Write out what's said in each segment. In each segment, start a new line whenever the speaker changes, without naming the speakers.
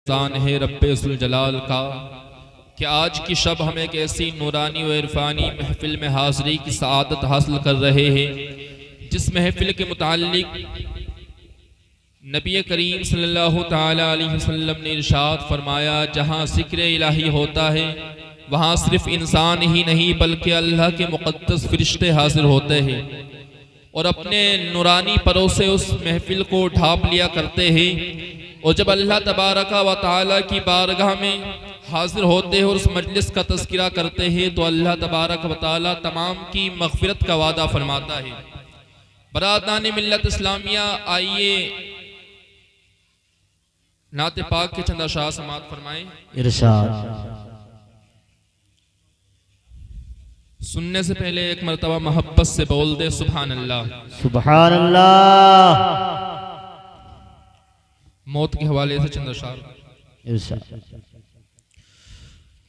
एहसान है रब्बे जलाल का कि आज की शब हम एक ऐसी नूरानी व इरफानी महफिल में हाज़री की सआदत हासिल कर रहे हैं जिस महफिल के मुताल्लिक नबी करीम सल्लल्लाहु ताला अलैहि वसल्लम ने इरशाद फरमाया, जहाँ ज़िक्र इलाही होता है वहाँ सिर्फ इंसान ही नहीं बल्कि अल्लाह के मुक़द्दस फरिश्ते हाजिर होते हैं और अपने नूरानी परों से उस महफिल को ढांप लिया करते हैं। और जब अल्लाह तबारका व तआला की बारगाह में हाजिर होते हैं और उस मजलिस का तज़किरा करते हैं तो अल्लाह तबारक व तआला तमाम की मग़फ़िरत का वादा फरमाता है। बरादरान मिल्लत इस्लामिया, आइए नाते पाक के चंद अशार समाअत फरमाएं।
इरशाद।
सुनने से पहले एक मरतबा मोहब्बत से बोल दे सुभान अल्लाह।
सुभान अल्लाह।
मौत के हवाले से चंद अशार।
इरशाद।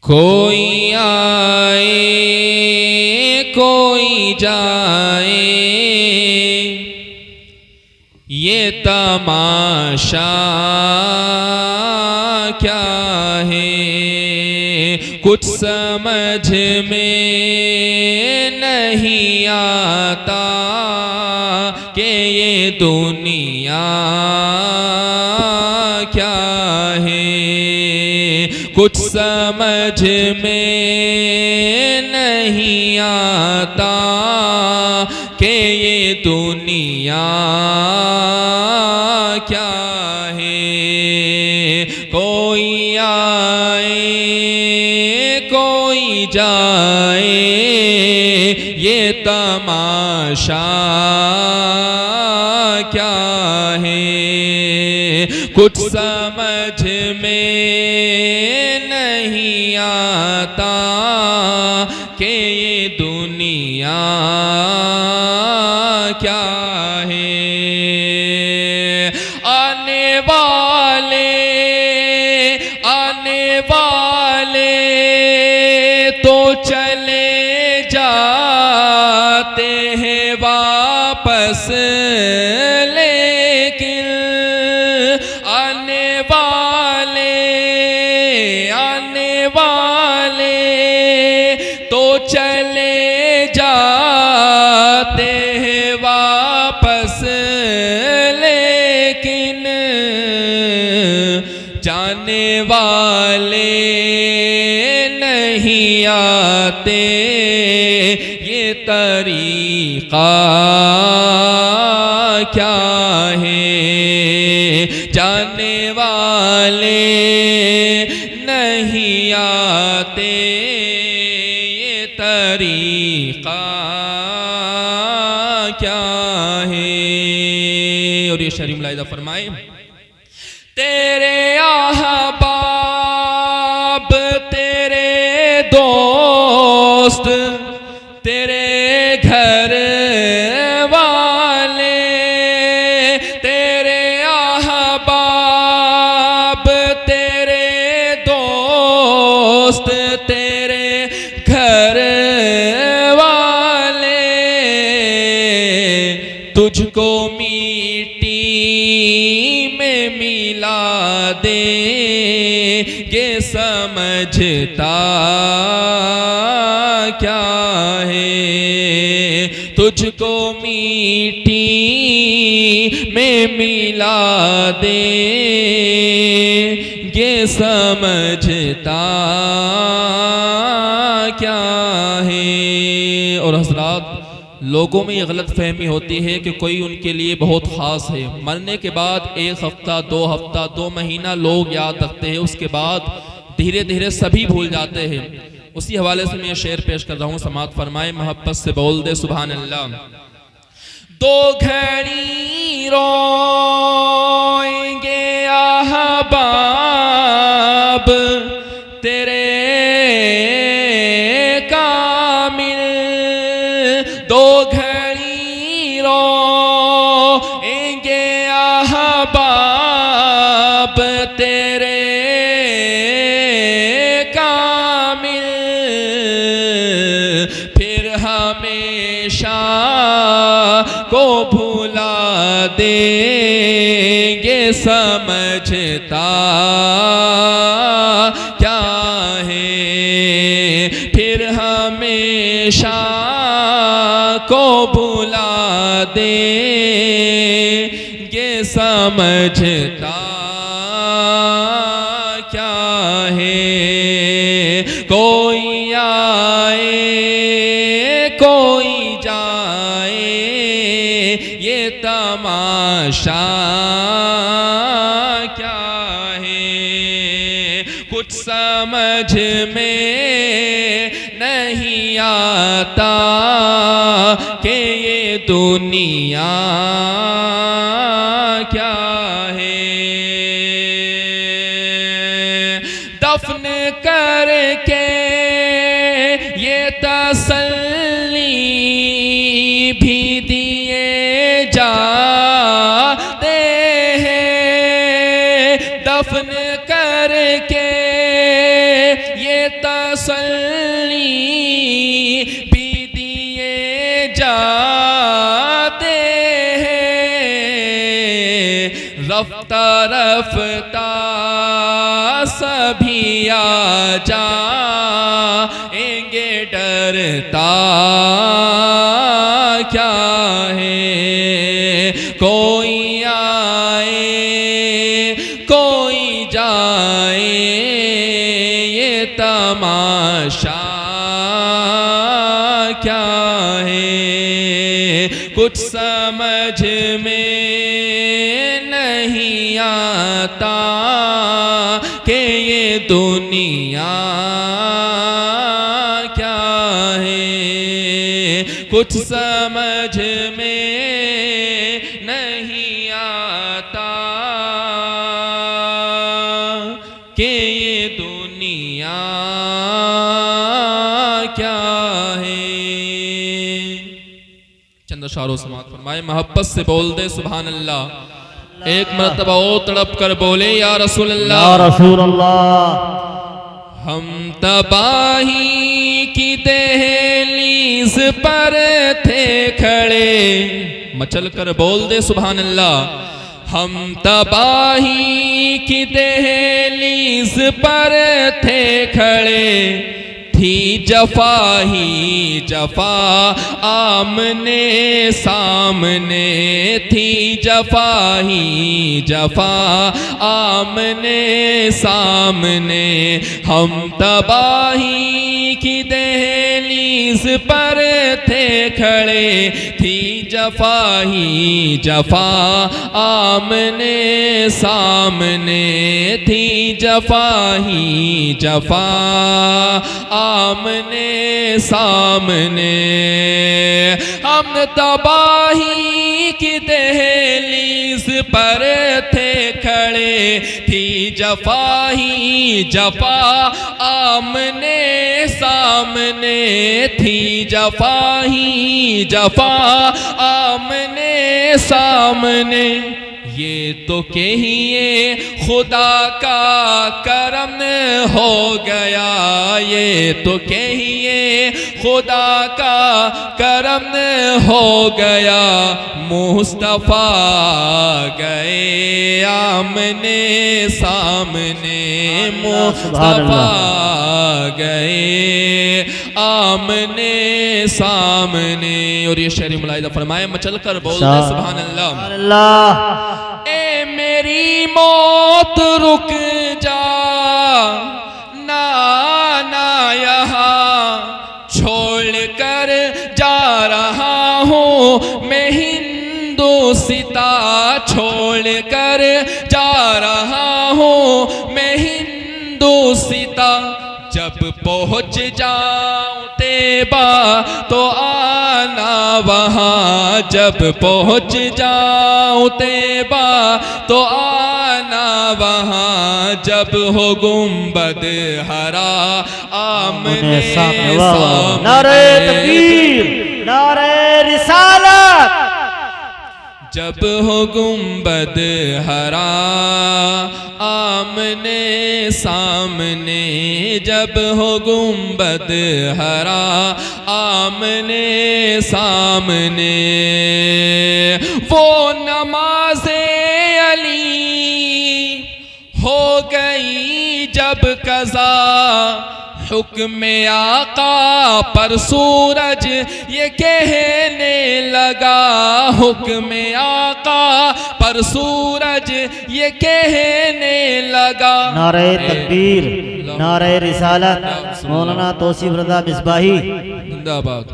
कोई आए कोई जाए ये तमाशा क्या है, कुछ समझ में नहीं आता कि ये दुनिया क्या है, कुछ समझ में नहीं आता कि ये दुनिया क्या है। कोई आए कोई जाए ये तमाशा क्या है, कुछ समझ में नहीं आता कि ये दुनिया क्या है। आने वाले तो चले जाते हैं वापस, लेकिन आने वाले तो चले जाते हैं वापस, लेकिन जाने वाले नहीं आते। ये तरीक़ा क्या है, जाने वाले नहीं आते। ये तरीक़ा क्या है। और ये शरीम लाइदा फरमाए, तेरे अहबाब तेरे दोस्त तेरे घर वाले, तेरे अहबाब तेरे दोस्त तेरे घर वाले तुझको मिट्टी में मिला देंगे, समझता क्या है। तुझको मिट्टी में मिला देंगे, समझता क्या है। और हज़रात, लोगों में ये गलत फहमी होती है कि कोई उनके लिए बहुत ख़ास है। मरने के बाद 1 हफ्ता 2 हफ्ता 2 महीना लोग याद रखते हैं, उसके बाद धीरे धीरे सभी भूल जाते हैं। उसी हवाले से मैं शेर पेश कर रहा हूँ, समाअत फरमाए। मोहब्बत से बोल दे सुभान अल्लाह। 2 घड़ी रोएंगे अहबाब तेरे कामिल, 2 घड़ी रोएंगे अहबाब तेरे कामिल, फिर हमेशा को भुला देंगे समझता शाह को भुला दे, ये समझता क्या है। कोई आए कोई जाए, ये तमाशा क्या है। कुछ समझ में नहीं आता कि ये दुनिया क्या है। दफन करके ये तसल्ली भी दिए जाते हैं, दफन करके ये तसल्ली भी दिए जाते हैं। रफ्ता रफ्ता सभी आ जाएंगे, डरता क्या है। कोई आए कोई जाए, ये तमाशा क्या है। कुछ समझ में नहीं आता कि ये दुनिया क्या है। कुछ समझ में नहीं आता कि ये दुनिया क्या है। चंद शारों समात फरमाए, मोहब्बत से बोल दे सुभान अल्लाह। एक मरतबा और तड़प कर बोले या रसूल अल्लाह,
या रसूल अल्लाह।
हम तबाही की दहलीज पर थे खड़े, मचल कर बोल दे सुभान अल्लाह। हम तबाही की दहलीज पर थे खड़े, थी जफा ही जफा आमने सामने, थी जफा ही जफा आमने सामने। हम तबाही की दहलीज पर थे खड़े, थी जफा ही जफा आमने सामने, थी जफा ही जफा आमने सामने। हम तबाही की दहलीज पर थे खड़े, थी जफा ही जफा आमने सामने, थी जफा ही जफा आमने सामने। ये तो कहिए खुदा का करम हो गया, ये तो कहिए खुदा का करम हो गया। मुस्तफा गए आमने सामने, मुस्तफा गए आमने सामने। और ये शेर मुलाहिदा फरमाए, मचल कर बोल दे सुभान अल्लाह। ए मेरी मौत रुक जा ना ना यहाँ, छोड़ कर जा रहा हूँ मैं हिंदुस्ता, छोड़ कर जा रहा हूँ मैं हिंदुस्ता। जब पहुँच जाऊं तेबा तो आना वहाँ, जब पहुँच जाऊं तेबा तो आना वहाँ। जब हो गुंबद हरा आमने सामने,
नारे तकबीर, नारे रिसालत।
जब हो गुंबद हरा आमने सामने, जब हो गुंबद हरा आमने सामने। वो नमाज़े अली हो गई जब कज़ा, हुक्म आका पर सूरज ये कहने लगा, हुक्म आका पर सूरज ये कहने लगा।
नारे तकबीर, नारे रिसालत, मौलाना तौसीफ रज़ा मिसबाही
जिंदाबाद।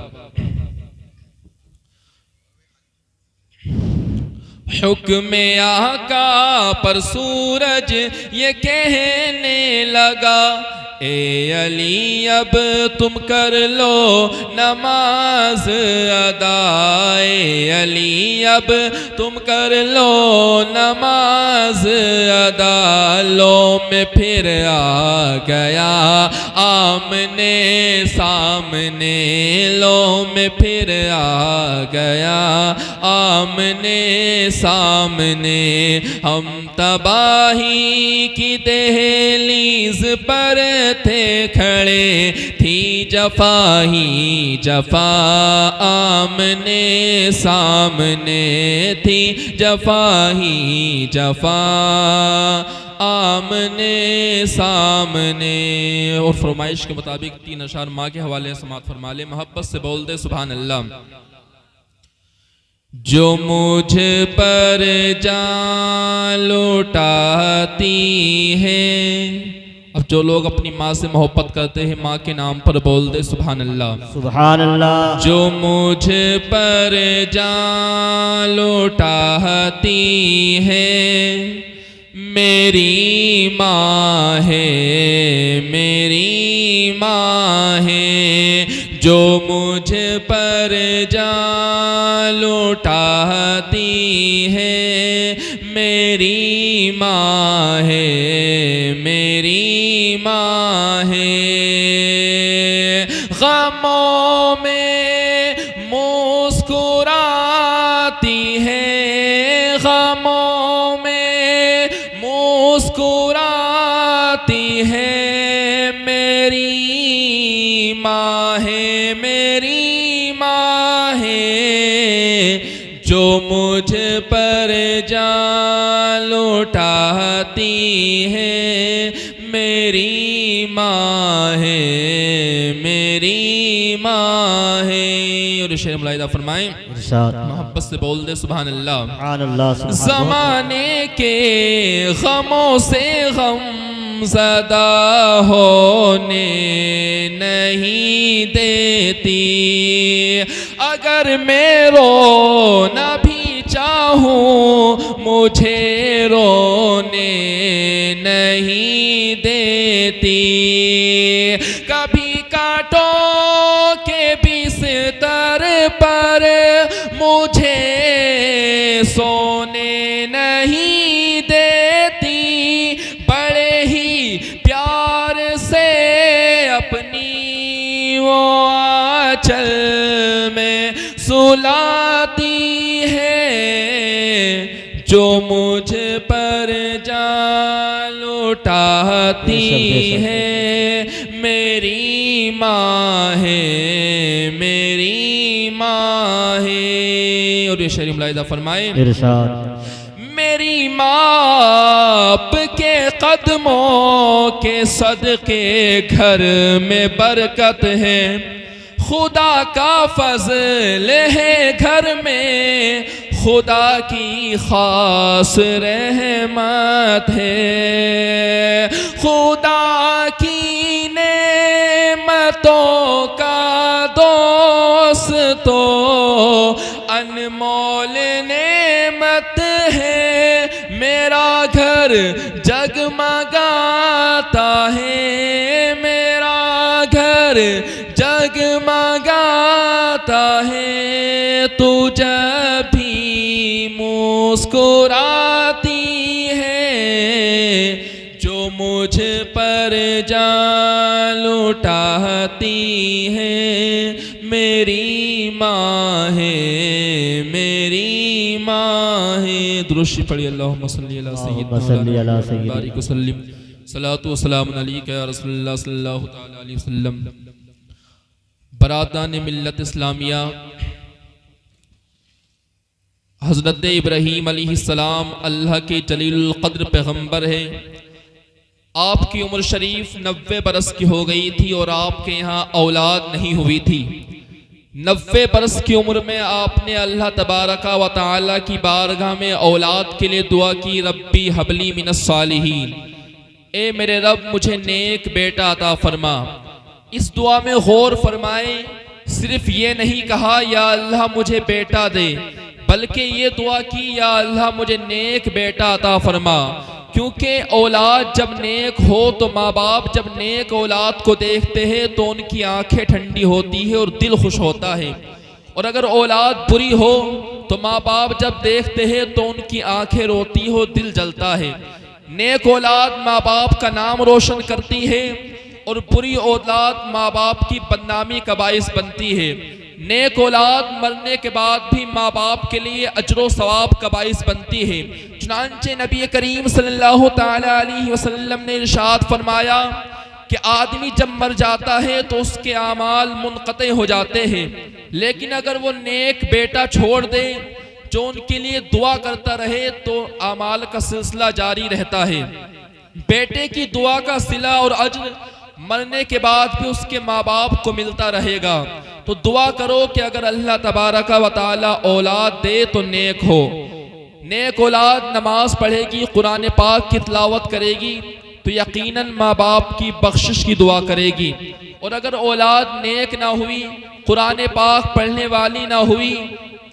हुक्म आका पर सूरज ये कहने लगा, ए अली अब तुम कर लो नमाज अदा, ए अली अब तुम कर लो नमाज अदा। लो में फिर आ गया आमने सामने, लो में फिर आ गया आमने सामने। हम तबाही की दहलीज पर थे खड़े, थी जफा ही जफा आमने सामने, थी जफा ही जफा आमने सामने। और फरमाइश के मुताबिक 3 अशार माँ के हवाले समात फरमा ले। मोहब्बत से बोल दे सुभान अल्लाह। जो मुझ पर जान लुटाती है, अब जो लोग अपनी माँ से मोहब्बत करते हैं माँ के नाम पर बोल दे सुभान अल्लाह,
सुभान अल्लाह।
जो मुझ पर जान लुटाती है मेरी माँ है, मेरी माँ है। जो मुझ पर जान लुटाती है मेरी माँ है, मेरी माँ है। गमों में मुस्कुराती है, गमों में मुस्कुराती है मेरी माँ है, मेरी माँ है। जो मुझ पर जान लुटाती है मेरी माँ है, मेरी माँ है। और शेर मुलाहिदा फरमाएं, मोहब्बत से बोल दे सुभान अल्लाह। ज़माने के गमों से गम ज़दा होने नहीं देती, अगर मैं रोना भी चाहूँ मुझे रोने नहीं देती। कभी कांटों के बिस्तर पर मुझे सोने नहीं देती, बड़े ही प्यार से अपनी वो आंचल में सुलाती है। जो मुझ पर जान लुटाती है मेरी माँ है, मेरी माँ है। और ये शरीफ मुलाहिदा फरमाए, मेरी माँ के कदमों के सदके घर में बरकत है, खुदा का फजल है घर में, खुदा की खास रहमत है। खुदा की नेमतों का दोस्त तो अनमोल नेमत है, मेरा घर जगमगाता है, मेरा घर जगमगाता है। तू जब भी मुस्कुराती है, जो मुझ पर जान लुटाती है मेरी माँ है, मेरी माँ है। दुरूद पढ़िए, अल्लाहुम्मा सल्ली अला सय्यिदिना बारिक वसल्लिम, सलातु व सलामुन अलैका या रसूलल्लाह सल्लल्लाहु तआला अलैहि वसल्लम। बरादरान मिल्लत इस्लामिया, हज़रत इब्राहीम अलैहिस्सलाम अल्लाह के जलीलुल क़द्र पैगम्बर है। आपकी उम्र शरीफ 90 बरस की हो गई थी और आपके यहाँ औलाद नहीं हुई थी। 90 बरस की उम्र में आपने अल्लाह तबारका व तआला की बारगाह में औलाद के लिए दुआ की, रब्बी हबली मिनस सालिहीन, ए मेरे रब मुझे नेक बेटा अता फरमा। इस दुआ में गौर फरमाएं, सिर्फ ये नहीं कहा या अल्लाह मुझे बेटा दे, बल्कि ये दुआ की या अल्लाह मुझे नेक बेटा अता फरमा। क्योंकि औलाद जब नेक हो तो माँ बाप जब नेक औलाद को देखते हैं तो उनकी आंखें ठंडी होती है और दिल खुश होता है, और अगर औलाद बुरी हो तो माँ बाप जब देखते हैं तो उनकी आंखें रोती हो, दिल जलता है। नेक औलाद माँ बाप का नाम रोशन करती है और बुरी औलाद माँ बाप की बदनामी का बाइस बनती है। नेक औलाद मरने के बाद भी माँ बाप के लिए अजर सवाब का बाइस बनती है। चुनांचे नबी करीम सल्लल्लाहु तआला अलैहि वसल्लम ने इरशाद फरमाया कि आदमी जब मर जाता है तो उसके आमाल मुनक़ते हो जाते हैं, लेकिन अगर वो नेक बेटा छोड़ दे जो उनके लिए दुआ करता रहे तो आमाल का सिलसिला जारी रहता है। बेटे की दुआ का सिला और अज्र मरने के बाद भी उसके माँ बाप को मिलता रहेगा। तो दुआ करो कि अगर अल्लाह तबारका व तआला औलाद दे तो नेक हो। नेक औलाद नमाज पढ़ेगी, कुरान पाक की तिलावत करेगी तो यकीनन माँ बाप की बख्शिश की दुआ करेगी। और अगर औलाद नेक ना हुई, कुरान पाक पढ़ने वाली ना हुई,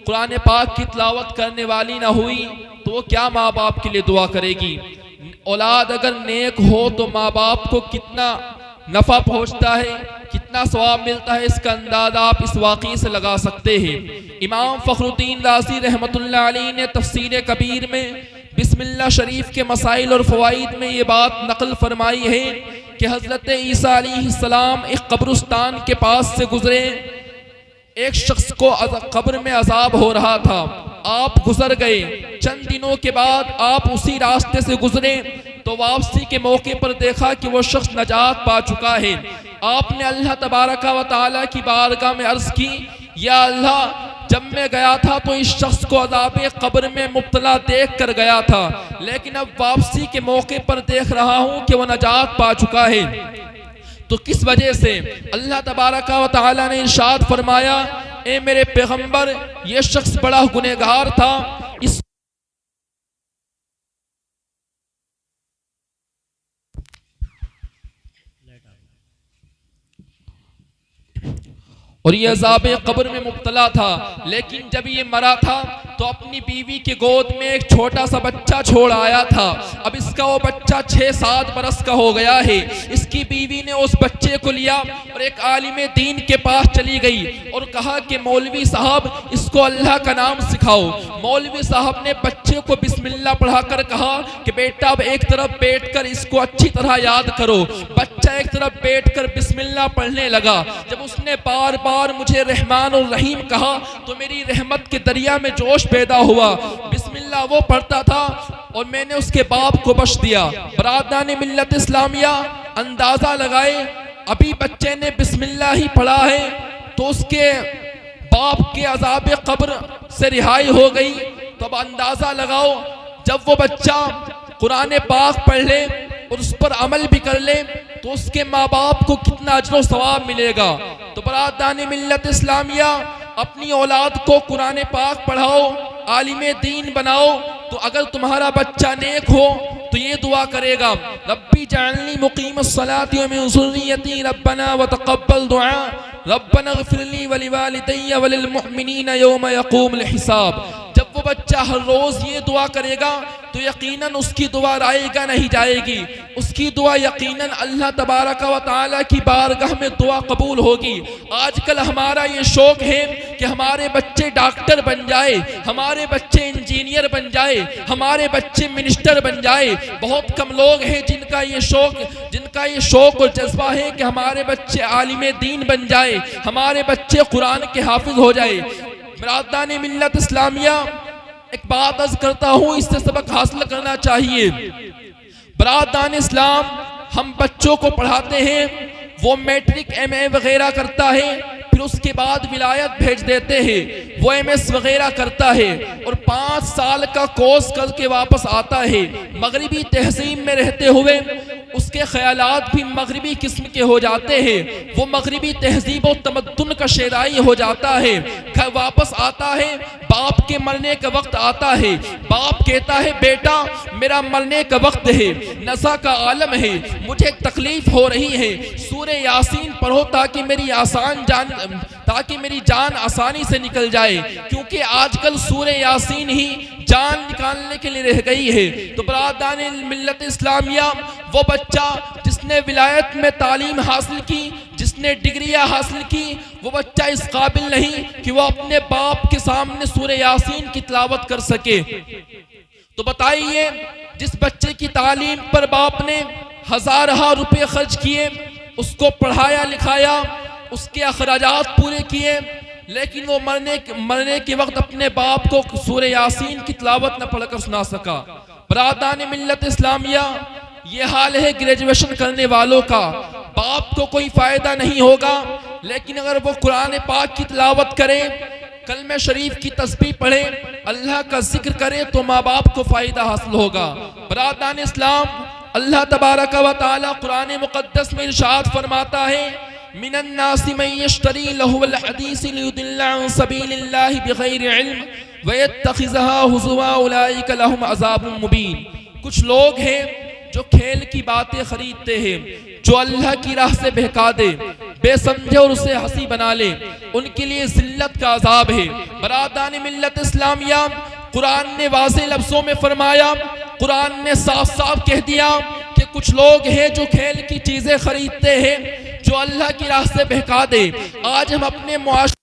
कुरान पाक की तिलावत करने वाली ना हुई, तो वो क्या माँ बाप के लिए दुआ करेगी। औलाद अगर नेक हो तो माँ बाप को कितना नफ़ा पहुँचता है, कितना सवाब मिलता है, इसका अंदाज़ा आप इस वाक़ई से लगा सकते हैं। इमाम फ़खरुद्दीन राज़ी रहमतुल्लाह अलैह ने तफ़सीर कबीर में बिस्मिल्लाह शरीफ के मसाइल और फ़वाइद में ये बात नकल फरमाई है कि हज़रत ईसा अलैहिस्सलाम एक कब्रिस्तान के पास से गुजरे। एक शख्स को कब्र में अजाब हो रहा था, आप गुजर गए। चंद दिनों के बाद आप उसी रास्ते से गुजरे तो वापसी के मौके पर देखा कि वो शख्स नजात पा चुका है। आपने अल्लाह तबारका व तआला की बारगाह में अर्ज की, या अल्लाह जब मैं गया था तो इस शख्स को अज़ाबे कब्र में मुब्तला देख कर गया था, लेकिन अब वापसी के मौके पर देख रहा हूँ कि वह नजात पा चुका है। तो किस वजह से? अल्लाह तबारका व तआला ने इरशाद फरमाया, ए मेरे पैगंबर ये शख्स बड़ा गुनहगार था, इस और ये अज़ाबे कब्र में मुब्तला था, लेकिन जब ये मरा था तो अपनी बीवी के गोद में एक छोटा सा बच्चा छोड़ आया था। अब इसका वो बच्चा 6-7 बरस का हो गया है। इसकी बीवी ने उस बच्चे को लिया और एक आलिम दीन के पास चली गई और कहा कि मौलवी साहब इसको अल्लाह का नाम सिखाओ। मौलवी साहब ने बच्चे को बिस्मिल्लाह पढ़ाकर कहा कि बेटा अब एक तरफ बैठकर इसको अच्छी तरह याद करो। बच्चा एक तरफ बैठकर बिस्मिल्लाह पढ़ने लगा। जब उसने बार बार मुझे रहमान और रहीम कहा तो मेरी रहमत के दरिया में जोश पैदा हुआ। बिस्मिल्लाह वो पढ़ता था और मैंने उसके बाप को बख्श दिया। बरादरान मिल्लत इस्लामिया अंदाजा लगाए, अभी बच्चे ने बिस्मिल्लाह ही पढ़ा है तो उसके बाप के अज़ाब कब्र से रिहाई हो गई। तो अब अंदाजा लगाओ जब वो बच्चा कुरान पाक पढ़ ले और उस पर अमल भी कर ले तो उसके माँ बाप को कितना अजर सवाब मिलेगा। तो बरादरान मिल्लत इस्लामिया अपनी औलाद को कुरान पाक पढ़ाओ, आलिम दीन बनाओ। तो अगर तुम्हारा बच्चा नेक हो तो ये दुआ करेगा, रब्बी जअलनी मुकीमस सलाति व मिन ज़ुर्रियती रब्बना व तक़ब्बल दुआ रब्बना इग़फ़िरली व लिवालिदैया व लिलमुअमिनीना यौम यक़ूमुल हिसाब। जब वो बच्चा हर रोज़ ये दुआ करेगा तो यकीनन उसकी दुआ रायगा नहीं जाएगी, उसकी दुआ यकीनन अल्लाह तबारका व तआला की बारगाह में दुआ कबूल होगी। आजकल हमारा ये शौक़ है कि हमारे बच्चे डॉक्टर बन जाए, हमारे बच्चे इंजीनियर बन जाए, हमारे बच्चे मिनिस्टर बन जाए। बहुत कम लोग हैं जिनका ये शौक़ और जज्बा है कि हमारे बच्चे आलिम दीन बन जाए, हमारे बच्चे कुरान के हाफिज हो जाए। बरादरान मिल्लत इस्लामिया एक बात अर्ज करता हूँ, इससे सबक हासिल करना चाहिए। बरादरान इस्लाम हम बच्चों को पढ़ाते हैं, वो मैट्रिक MA वगैरह करता है, फिर फिर उसके बाद विलायत भेज देते हैं, वो MS वगैरह करता है और 5 साल का कोर्स करके वापस आता है। मगरिबी तहजीब में रहते हुए उसके ख्यालात भी मगरिबी किस्म के हो जाते हैं, वो मगरिबी तहजीब और तमद्दुन का शेराई हो जाता है। घर वापस आता है, बाप के मरने का वक्त आता है, बाप कहता है बेटा मेरा मरने का वक्त है, नशा का आलम है, मुझे तकलीफ हो रही है, सूरह यासीन पढ़ो ताकि मेरी जान आसानी से निकल जाए, क्योंकि आजकल सूरह यासीन ही जान निकालने के लिए रह गई है। तो बरादरान मिल्लत इस्लामिया, वो बच्चा जिसने विलायत में तालीम हासिल की, जिसने डिग्रियां हासिल की, वो बच्चा इस काबिल नहीं कि वो अपने बाप के सामने सूरह यासीन की तिलावत कर सके। तो बताइए, जिस बच्चे की तालीम पर बाप ने हज़ार रुपए खर्च किए, उसको पढ़ाया लिखाया, उसके अखराजात पूरे किए, लेकिन वो मरने के वक्त अपने बाप को सूरह यासीन की तिलावत न पढ़कर सुना सका। बरादरान मिल्लत इस्लामिया, ये हाल है ग्रेजुएशन करने वालों का। बाप को कोई फायदा नहीं होगा, लेकिन अगर वो कुरान पाक की तिलावत करे, कलमे शरीफ की तस्बीह पढ़े, अल्लाह का जिक्र करे, तो माँ बाप को फायदा हासिल होगा। बरादरान इस्लाम, अल्लाह तबारक व तआला कुरान मुक़द्दस में इरशाद फरमाता है, मिनन्नासि मन यश्तरी लहुवल हदीस लियुदिल्ला अन सबीलिल्लाहि बिगैरि इल्म व यत्तखिज़हा हुज़ुवा उलाइका लहुम अज़ाबुम मुबीन। कुछ लोग हैं जो खेल की बातें खरीदते हैं, जो अल्लाह की राह से बहका दे, बेसमझे और उसे हंसी बना ले, उनके लिए जिल्लत का अजाब है। बरादरान मिल्लत इस्लामिया, कुरान ने वाज़ेह लफ्ज़ों में फरमाया, कुरान ने साफ साफ कह दिया कि कुछ लोग हैं जो खेल की चीजें खरीदते हैं, जो अल्लाह की राह से बहका दे। आज हम अपने मुआशरे